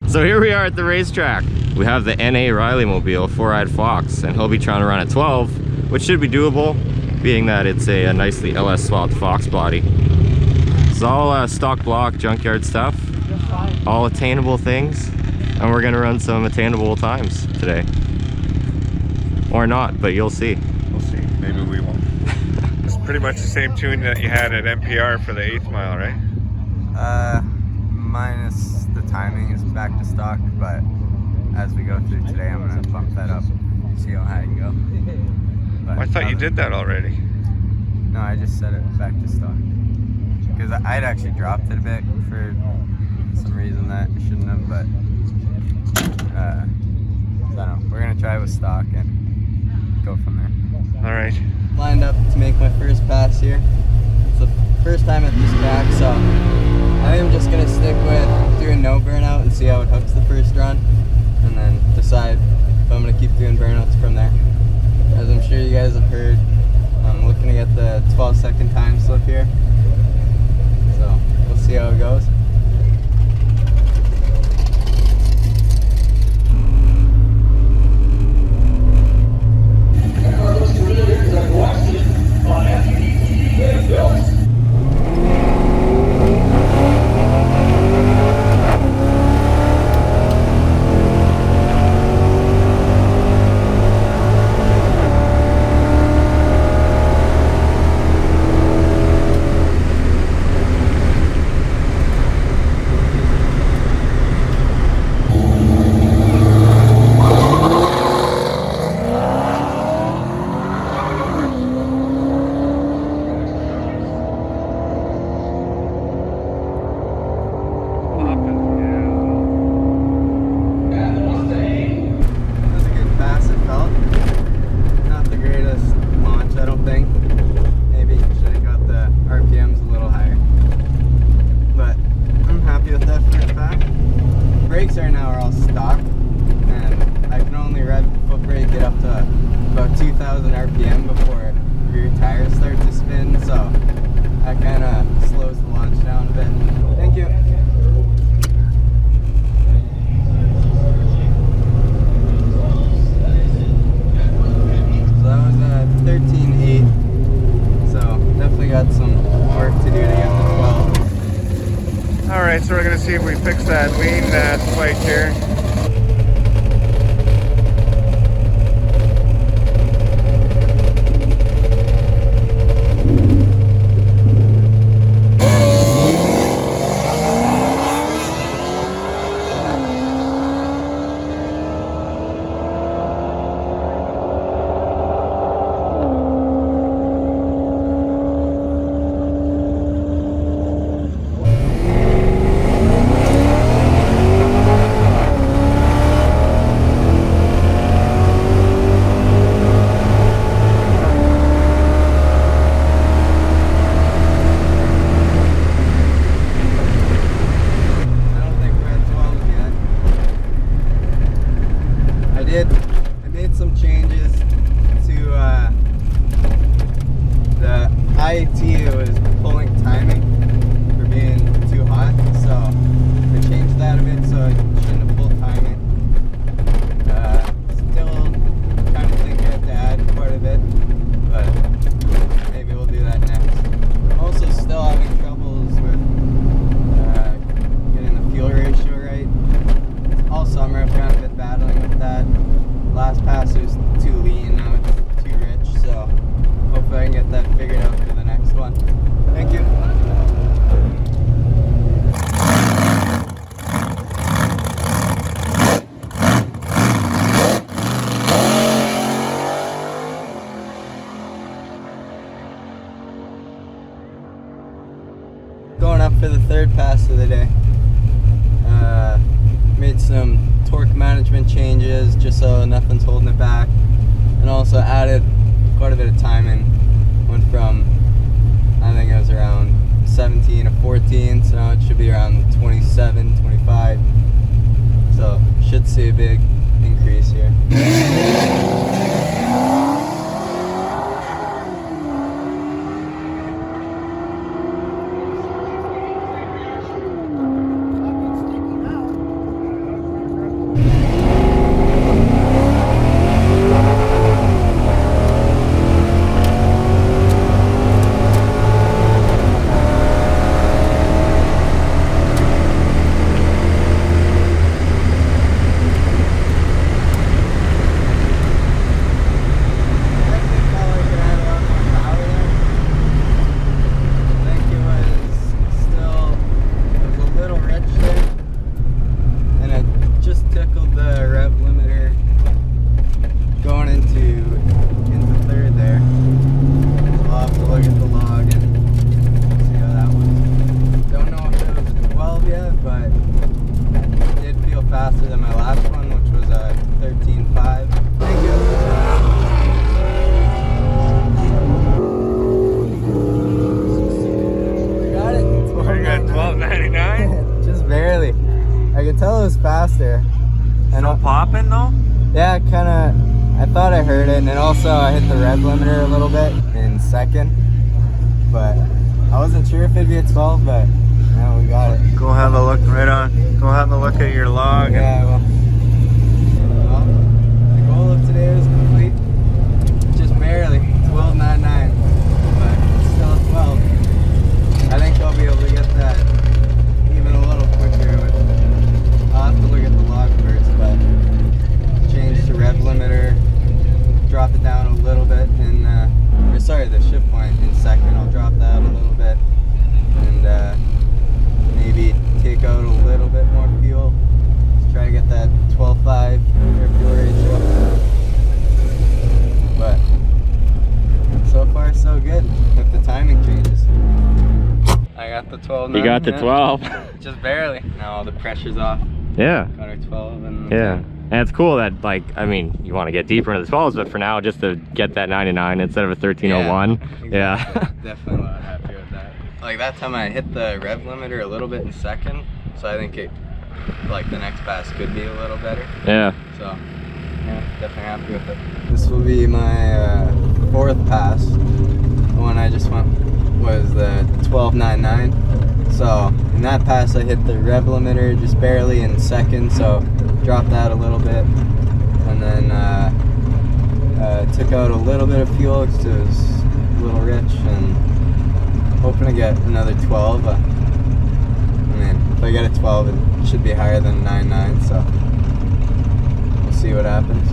So here we are at the racetrack. We have the NA Riley mobile, 4-eyed Fox, and he'll be trying to run at 12, which should be doable, being that it's a nicely LS swapped Foxbody. It's all stock block junkyard stuff, all attainable things, and we're gonna run some attainable times today. Or not, but you'll see. We'll see. Maybe we won't. It's pretty much the same tune that you had at NPR for the 8th mile, right? Minus the timing is back to stock, but as we go through today, I'm gonna bump that up, see how high I can go. But I thought you did that already. No, I just set it back to stock. Because I'd actually dropped it a bit for some reason that I shouldn't have, but I don't know. We're gonna try with stock and go from there. All right. Lined up to make my first pass here. It's the first time at this track, so I think I'm just gonna stick with doing no burnout and see how it hooks the first run, and then decide if I'm gonna keep doing burnouts from there. As I'm sure you guys have heard, I'm looking to get the 12-second time slip here, so we'll see how it goes. Brakes right now are all stock, and I can only rev the foot brake, get up to about 2,000 RPM before rear tires start to spin, so that kind of slows the launch down a bit. Thank you. So that was 13.8, so definitely got some work to do to get to 12. All right, so we're gonna see if we fix that lean spike here. I made some changes to the IAT. It was pulling timing for being too hot, so I changed that a bit so it shouldn't have pulled timing. Still kind of think I have to add quite a bit, but maybe we'll do that next. I'm also still having troubles with getting the fuel ratio right. All summer I've kind of been battling with that. Last pass it was too lean, now it's too rich, so hopefully I can get that figured out for the next one. Thank you. Going up for the third pass of the day. Made some torque management changes just so nothing's holding it back, and also added quite a bit of timing. Went from, I think it was around 17 to 14, so now it should be around 27, 25, so should see a big increase here. faster than my last one, which was a 13.5. Thank you. Got it. We got 12.99. Just barely. I could tell it was faster. And Still popping though? yeah, kind of. I thought I heard it, and then also I hit the rev limiter a little bit in second, but I wasn't sure if it'd be a 12, but no, we got it. Go have a look right on. Go have a look at your log. Yeah, well, the goal of today was complete. Just barely, 12.99, but still at 12. I think I'll be able to get that even a little quicker. I'll have to look at the log first, but change the rev limiter, drop it down a little bit, and or sorry, the shift point in second. I'll drop that a little bit, and maybe take out a little bit more fuel. Let's try to get that 12.5 air fuel ratio. But so far so good with the timing changes. I got the 12. You got the 12. Just barely. Now the pressure's off. Yeah. Got our 12 and Yeah. And it's cool that, like, I mean, you want to get deeper into the 12s, but for now, just to get that 99 instead of a 1301. Exactly. Yeah. Definitely a lot happier with that. Like that time I hit the rev limiter a little bit in second, so I think it, like the next pass could be a little better. Yeah. So, yeah, definitely happy with it. This will be my fourth pass. The one I just went was the 12.99. So in that pass I hit the rev limiter just barely in second, so dropped that a little bit, and then took out a little bit of fuel because it was a little rich, and hoping to get another 12. I mean, if I get a 12 it should be higher than 9.9, so we'll see what happens.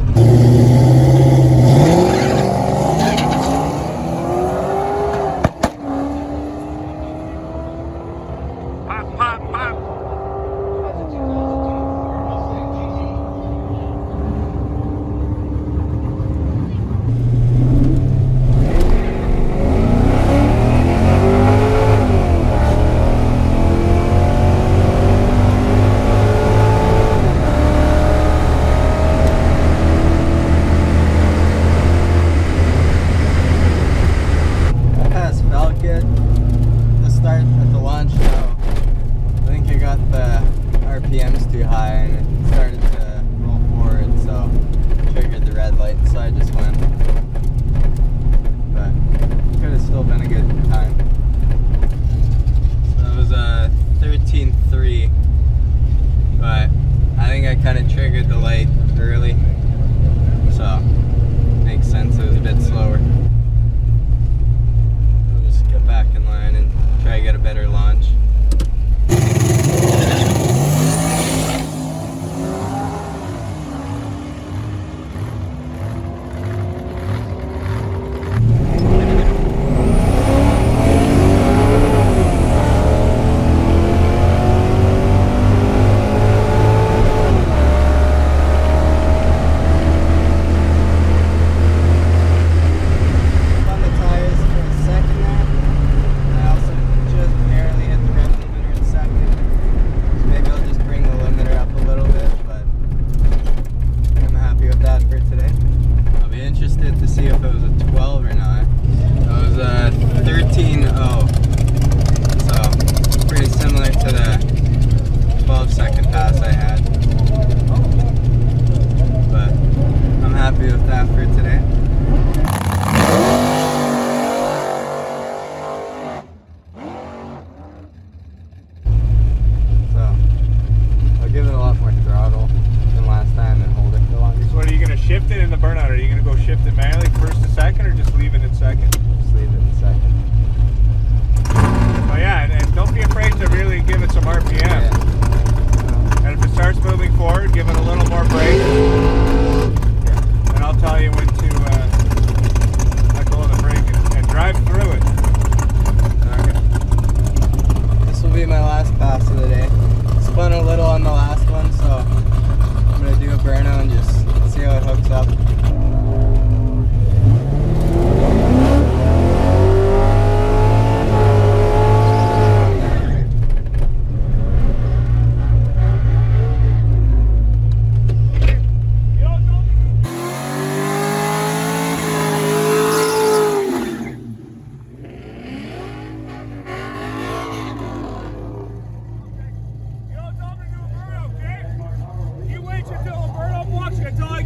RPM's too high and it started to roll forward, so triggered the red light, so I just went. But could have still been a good time. So it was a 13.3, but I think I kind of triggered the light early, so makes sense. It was a bit slower. I'll just get back in line and try to get a better launch.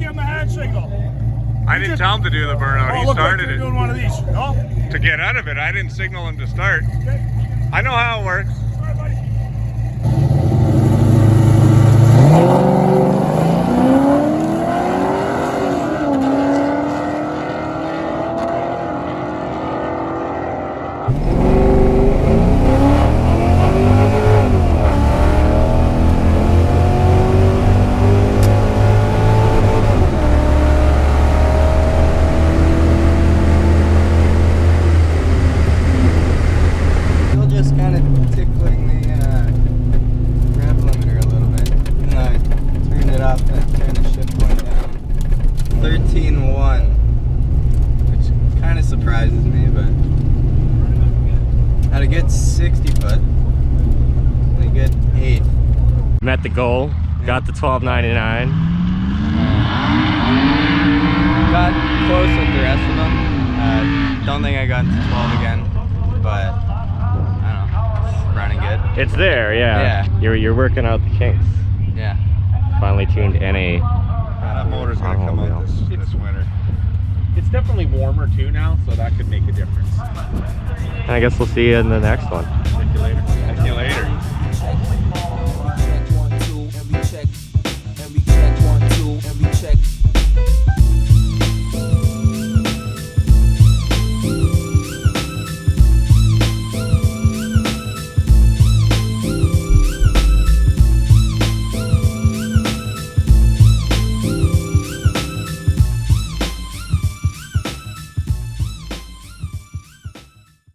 give him a hand signal. I didn't tell him to do the burnout. Oh, He look like started you're it. doing one of these. No? To get out of it, I didn't signal him to start. Okay. I know how it works. All right, buddy. Still just kind of tickling the rev limiter a little bit. Even though I turned it off and turned the shift point down. 13.1, which kind of surprises me, but at a good 60 foot, and a good 8. Met the goal, got the 12.99. Got close with the rest of them. Don't think I got to 12 again, but I don't know, it's running good. It's there, yeah. Yeah. You're working out the kinks. Yeah. Finally tuned NA. That motor's gonna come out this winter. It's definitely warmer too now, so that could make a difference. And I guess we'll see you in the next one. Thank you later.